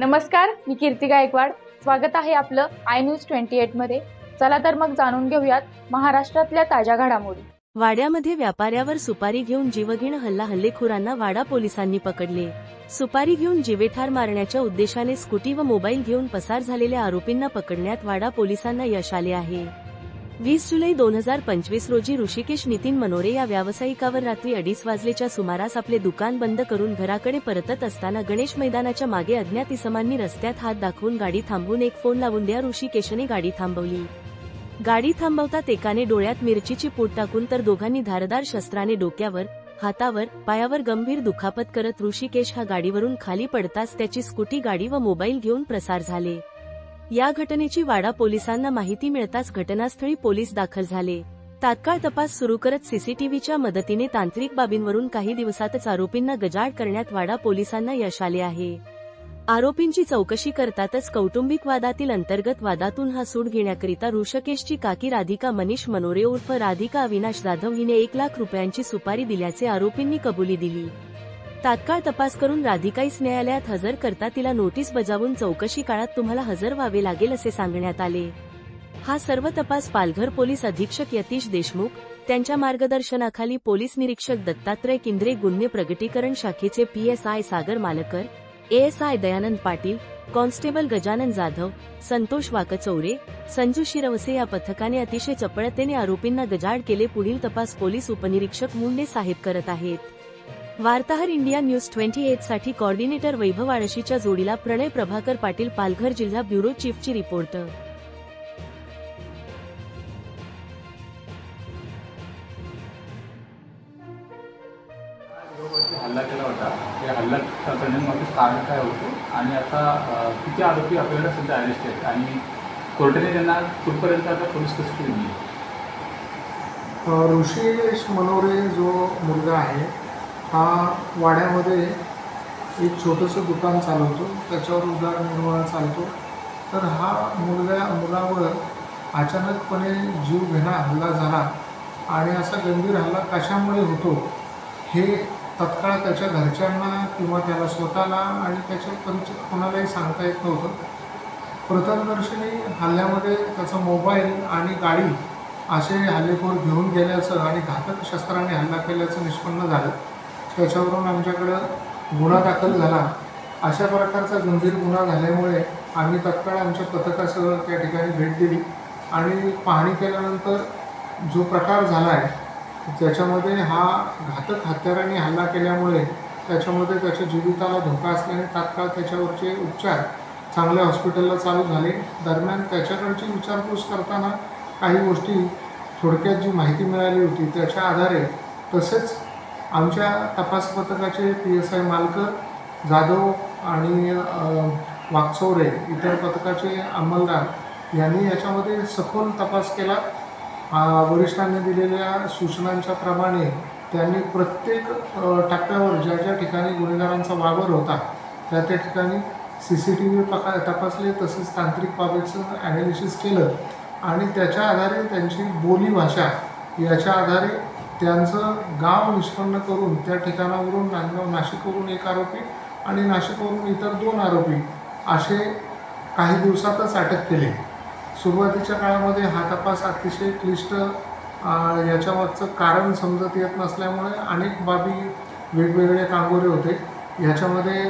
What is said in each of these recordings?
नमस्कार, मी कीर्ती गायकवाड। स्वागत आहे आपलं आय न्यूज 28 मध्ये। चला तर मग जाणून घेऊयात महाराष्ट्रातल्या ताज्या घडामोडी। वाड्यामध्ये व्यापाऱ्यावर सुपारी घेऊन जीवघेण हल्लेखोरांना वाडा पोलिसांनी पकडले। सुपारी घेऊन जीवेठार मारण्याच्या उद्देशाने स्कूटी व मोबाईल घेऊन पसार झालेल्या आरोपींना पकडण्यात वाडा पोलिसांना यश आले आहे। 20 जुलै 2025 रोजी ऋषिकेश नितीन मनोरे या व्यावसायिकावर रात्री 2:30 वाजलेच्या सुमारास आपले दुकान बंद करून घराकडे परतत असताना गणेश मैदानाच्या मागे अज्ञात इसमांनी रस्त्यात हात दाखवून गाडी थांबवून एक फोन लावून द्या ऋषिकेशने गाडी थांबवली। गाडी थांबवतात एकाने डोळ्यात मिरचीची पूड टाकून तर दोघांनी धारदार शस्त्राने डोक्यावर, हातावर, पायावर गंभीर दुखापत करत ऋषिकेश हा गाडीवरून खाली पडताच त्याची स्कूटी गाडी व मोबाईल घेऊन पसार झाले। या घटनेची वाडा पोलिसांना माहिती मिळताच घटनास्थळी पोलीस दाखल झाले। तात्काळ तपास सुरू करत सीसीटीव्हीच्या मदतीने तांत्रिक बाबींवरून काही दिवसातच आरोपींना गजाआड करण्यात वाडा पोलिसांना यश आले आहे। आरोपींची चौकशी करतातच कौटुंबिक वादातील अंतर्गत वादातून हा सूड घेण्याकरिता ऋषिकेशची काकी राधिका मनीष मनोरे उर्फ राधिका अविनाश जाधव हिने 1 लाख रुपयांची सुपारी दिल्याचे आरोपींनी कबुली दिली। तात्काळ तपास करून राधिकाईस न्यायालयात हजर करता तिला नोटीस बजावून चौकशी काळात तुम्हाला हजर व्हावे लागेल असे सांगण्यात आले। हा सर्व तपास पालघर पोलीस अधीक्षक यतीश देशमुख, त्यांच्या मार्गदर्शनाखाली पोलीस निरीक्षक दत्तात्रय किंद्रे, गुन्हे प्रगटीकरण शाखेचे PSI सागर मालकर, ASI दयानंद पाटील, कॉन्स्टेबल गजानन जाधव, संतोष वाकचौरे, संजू शिरवसे या पथकाने अतिशय चपळतेने आरोपींना गजाआड केले। पुढील तपास पोलीस उपनिरीक्षक मुंडे साहेब करत आहेत। वार्ताहर इंडिया न्यूज 28 साठी कोऑर्डिनेटर वैभव आळशीच्या जोडीला प्रणय प्रभाकर पाटील, पालघर जिल्हा ब्युरो चीफची रिपोर्ट। हल्ला केला होता, या हल्ला करण्यामागे कारण काय होतं आणि आता किती आरोपी आपल्याला सध्या अरेस्ट आहेत आणि कोर्टाने त्यांना कुठपर्यंत आता पोलीस कस्टडी दिली? ऋषिकेश मनोरे जो मुलगा आहे हा वाड्यामध्ये एक छोटंसं दुकान चालवतो, त्याच्यावर उदरनिर्वाह चालतो। तर हा मुलावर अचानकपणे जीवघेणा हल्ला झाला आणि असा गंभीर हल्ला कशामुळे होतो हे तत्काळ त्याच्या घरच्यांना किंवा त्याला स्वतःला आणि त्याच्या परिचित कोणालाही सांगता येत नव्हतं। प्रथमदर्शनी हल्ल्यामध्ये त्याचा मोबाईल आणि गाडी असे हल्लेखोर घेऊन गेल्याचं आणि घातक शस्त्राने हल्ला केल्याचं निष्पन्न झालं। त्याच्यावरून आमच्याकडं गुन्हा दाखल झाला। अशा प्रकारचा गंभीर गुन्हा झाल्यामुळे आम्ही तत्काळ आमच्या पथकासह त्या ठिकाणी भेट दिली आणि पाहणी केल्यानंतर जो प्रकार झाला आहे त्याच्यामध्ये हा घातक हत्याराने हल्ला केल्यामुळे त्याच्यामध्ये त्याच्या जीविताला धोका असल्याने तात्काळ त्याच्यावरचे उपचार चांगल्या हॉस्पिटलला चालू झाले। दरम्यान त्याच्याकडची विचारपूस करताना काही गोष्टी थोडक्यात जी माहिती मिळाली होती त्याच्या आधारे तसेच आमच्या तपास पथकाचे PSI मालकर, जाधव आणि वाकचौरे इतर पथकाचे अंमलदार यांनी याच्यामध्ये सखोल तपास केला। वरिष्ठांनी दिलेल्या सूचनांच्या प्रमाणे त्यांनी प्रत्येक टप्प्यावर ज्या ज्या ठिकाणी गुन्हेगारांचा वावर होता त्या ठिकाणी CCTV तपासले, तसेच तांत्रिक बाबीचं ॲनालिसिस केलं आणि त्याच्या आधारे त्यांची बोलीभाषा याच्या आधारे त्यांचं गाव निष्पन्न करून त्या ठिकाणावरून नाशिकवरून एक आरोपी आणि नाशिकवरून इतर 2 आरोपी असे काही दिवसातच अटक केले। सुरुवातीच्या काळामध्ये हा तपास अतिशय क्लिष्ट, याच्यावरचं कारण समजत येत नसल्यामुळे अनेक बाबी वेगवेगळे कांगोरे होते। ह्याच्यामध्ये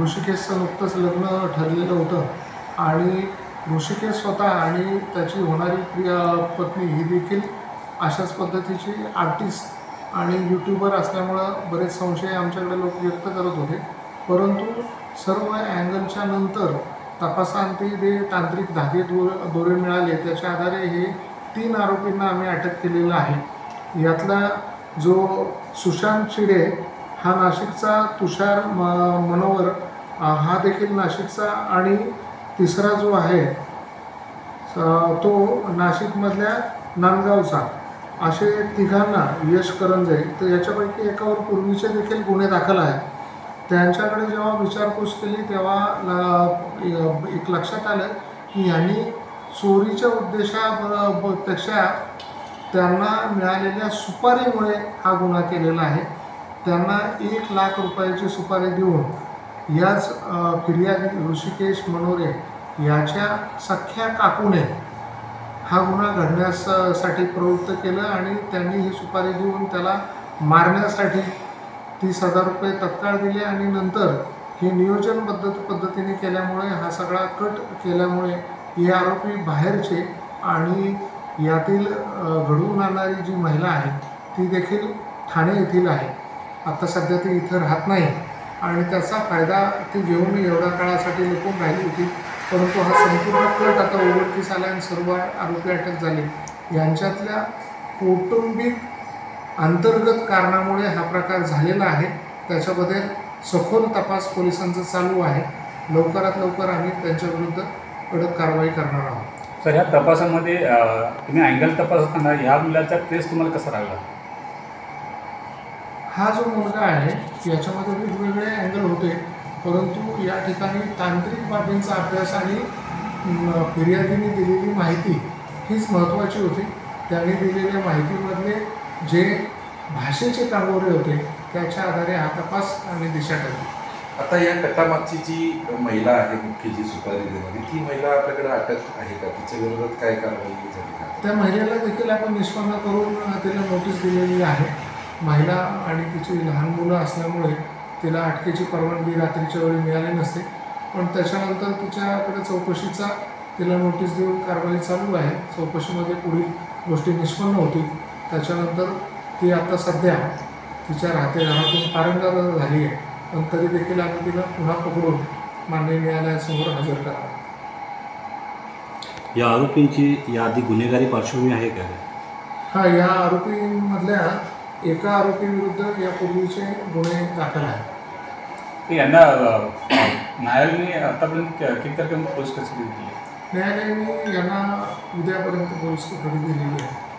ऋषिकेशचं नुकतंच लग्न ठरलेलं होतं आणि ऋषिकेश स्वतः आणि त्याची होणारी पत्नी ही देखील अशाच पद्धतीची आर्टिस्ट आणि यूट्यूबर असल्यामुळं बरेच संशय आमच्याकडे लोक व्यक्त करत होते। परंतु सर्व अँगलच्या नंतर तपासांती जे तांत्रिक दोरे मिळाले त्याच्या आधारे हे 3 आरोपींना आम्ही अटक केलेलं आहे। यातला जो सुशांत चिडे हा नाशिकचा, तुषार मनोवर हा देखील नाशिकचा आणि तिसरा जो आहे तो नाशिकमधल्या नांदगावचा, असे 3घांना यश करंजे, तर याच्यापैकी एकावर पूर्वीचे देखील गुन्हे दाखल आहेत। त्यांच्याकडे जेव्हा विचारपूस केली तेव्हा एक लक्षात आलं की यांनी चोरीच्या उद्देशापेक्षा त्यांना मिळालेल्या सुपारीमुळे हा गुन्हा केलेला आहे। त्यांना 1 लाख रुपयाची सुपारी देऊन याच फिर्यादी ऋषिकेश मनोरे याच्या सख्या काकूने हा गुन्हा घडण्यासाठी प्रवृत्त केलं आणि त्यांनी ही सुपारी देऊन त्याला मारण्यासाठी 30,000 रुपये तत्काळ दिले आणि नंतर हे नियोजनबद्ध पद्धतीने केल्यामुळे हा सगळा कट केल्यामुळे हे आरोपी बाहेरचे आणि यातील घडवून आणणारी जी महिला आहे ती देखील ठाणे येथील आहे. आता सध्या ती इथं राहत नाही आणि त्याचा फायदा ती घेऊन एवढ्या काळासाठी लपून राहिली होती. परंतु हा संपूर्ण कट आता उघडकीस आला आणि सर्व आरोपी अटक झाले. यांच्यातल्या कौटुंबिक अंतर्गत कारणामुळे हा प्रकार झालेला आहे. त्याच्याबद्दल सखोल तपास पोलिसांचा चालू आहे. लवकरात लवकर आम्ही त्यांच्याविरुद्ध कडक कारवाई करणार आहोत. तर ह्या तपासामध्ये तुम्ही अँगल तपासताना ह्या मुलाचा ट्रेस तुम्हाला कसा लागला? हा जो मुलगा आहे याच्यामध्ये वेगवेगळे अँगल होते, परंतु या ठिकाणी तांत्रिक बाबींचा अभ्यास आणि फिर्यादीने दिलेली माहिती हीच महत्त्वाची होती. त्याने दिलेल्या माहितीमधले जे भाषेचे कांगोरे होते त्याच्या आधारे हा तपास आणि दिशा ठरली. आता या कटामागची जी महिला आहे मुख्य जी सुपारी देणारी ती महिला आपल्याकडे अटक आहे का? तिच्या विरोधात काय कारवाई झाली का? त्या महिलेला देखील आपण निष्पन्न करून तिला नोटीस दिलेली आहे. महिला आणि तिची लहान मुलं असल्यामुळे तिला अटकेची परवानगी रात्रीच्या वेळी मिळाली नसते, पण त्याच्यानंतर तिच्याकडे चौकशीचा तिला नोटीस देऊन कारवाई चालू आहे. चौकशीमध्ये पुढील गोष्टी निष्पन्न होतील. त्याच्यानंतर ती आता सध्या तिच्या राहते घरातून पारंगत झाली आहे, पण तरी देखील आम्ही तिला पुन्हा पकडून माननीय न्यायालयासमोर हजर करणार. या आरोपींची याआधी गुन्हेगारी पार्श्वभूमी आहे का? हा, या आरोपींमधल्या एका आरोपीविरुद्ध यापूर्वीचे गुन्हे दाखल आहेत. यांना न्यायालयाने आतापर्यंत किती तारखेला पोलीस कस्टडी दिली? न्यायालयाने यांना उद्यापर्यंत पोलीस कोठडी दिलेली आहे.